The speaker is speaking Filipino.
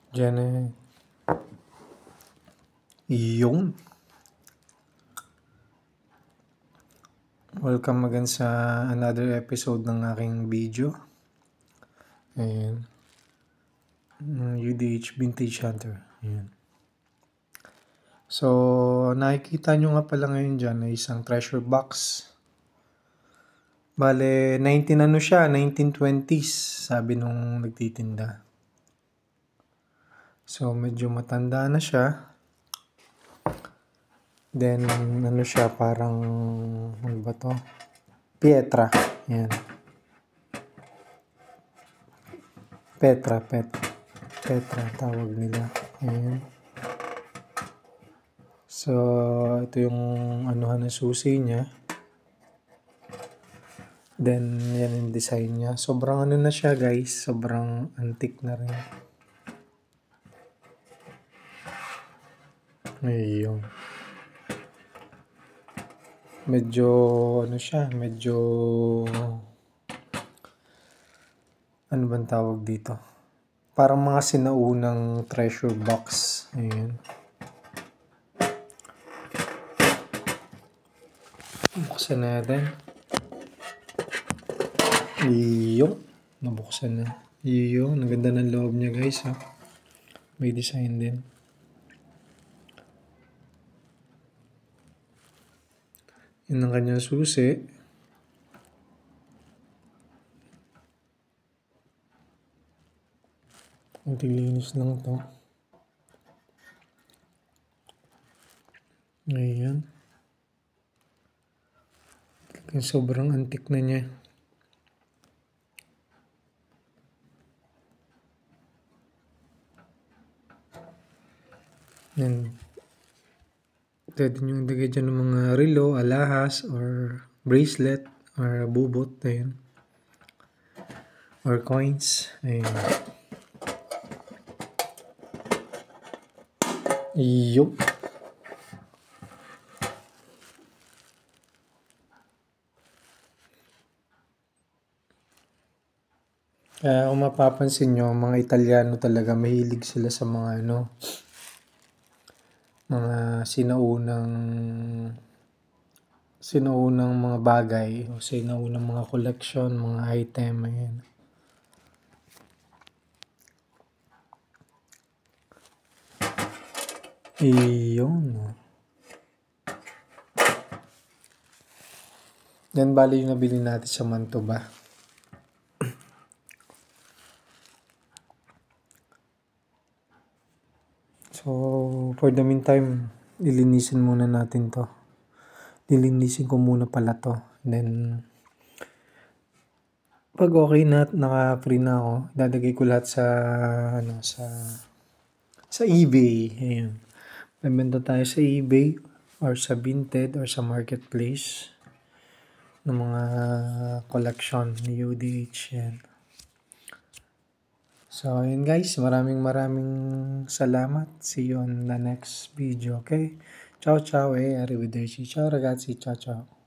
Diyan Yun. Welcome again sa another episode ng aking video. Ayan. UDH Vintage Hunter. Ayan. So, nakikita nyo nga pala ngayon dyan ay isang treasure box. Bale, 1920s, sabi nung nagtitinda. So, medyo matanda na siya. Then, siya, parang, ano ba to? Petra. Yan. Petra tawag nila. Ayan. So, ito yung anuhan na susi niya. Then, yan yung design niya. Sobrang na siya, guys. Sobrang antique na rin. Ayun. Medyo, ano bang tawag dito? Parang mga sinaunang treasure box. Ayan. Buksan natin. Iyo. Nabuksan na. Iyo. Ang ganda ng loob niya, guys. Ha? May design din. Yan ang kanyang susi. Kunting linis lang to. Ayan. Sobrang antik na niya. Yan. Pwede nyo ilagay dyan ng mga relo, alahas, or bracelet, or bubot. Ayan. Or coins. Ayan. Yup. Kung mapapansin nyo, mga Italiano talaga mahilig sila sa mga mga sinaunang mga bagay o sinaunang mga collection, mga item. Ayan. Iyon. Yan bali yung nabili natin sa Mantoba. So, for the meantime, lilinisin muna natin to. Lilinisin ko muna pala to. Then, pag okay na at naka-free na ako, dadagay ko lahat sa eBay. Ayan. Bibenta tayo sa eBay or sa Vinted or sa marketplace ng mga collection ni UDH. Yan. So, yun guys, maraming salamat. See you on the next video, okay? Ciao, arrivederci. Ciao ragazzi, ciao.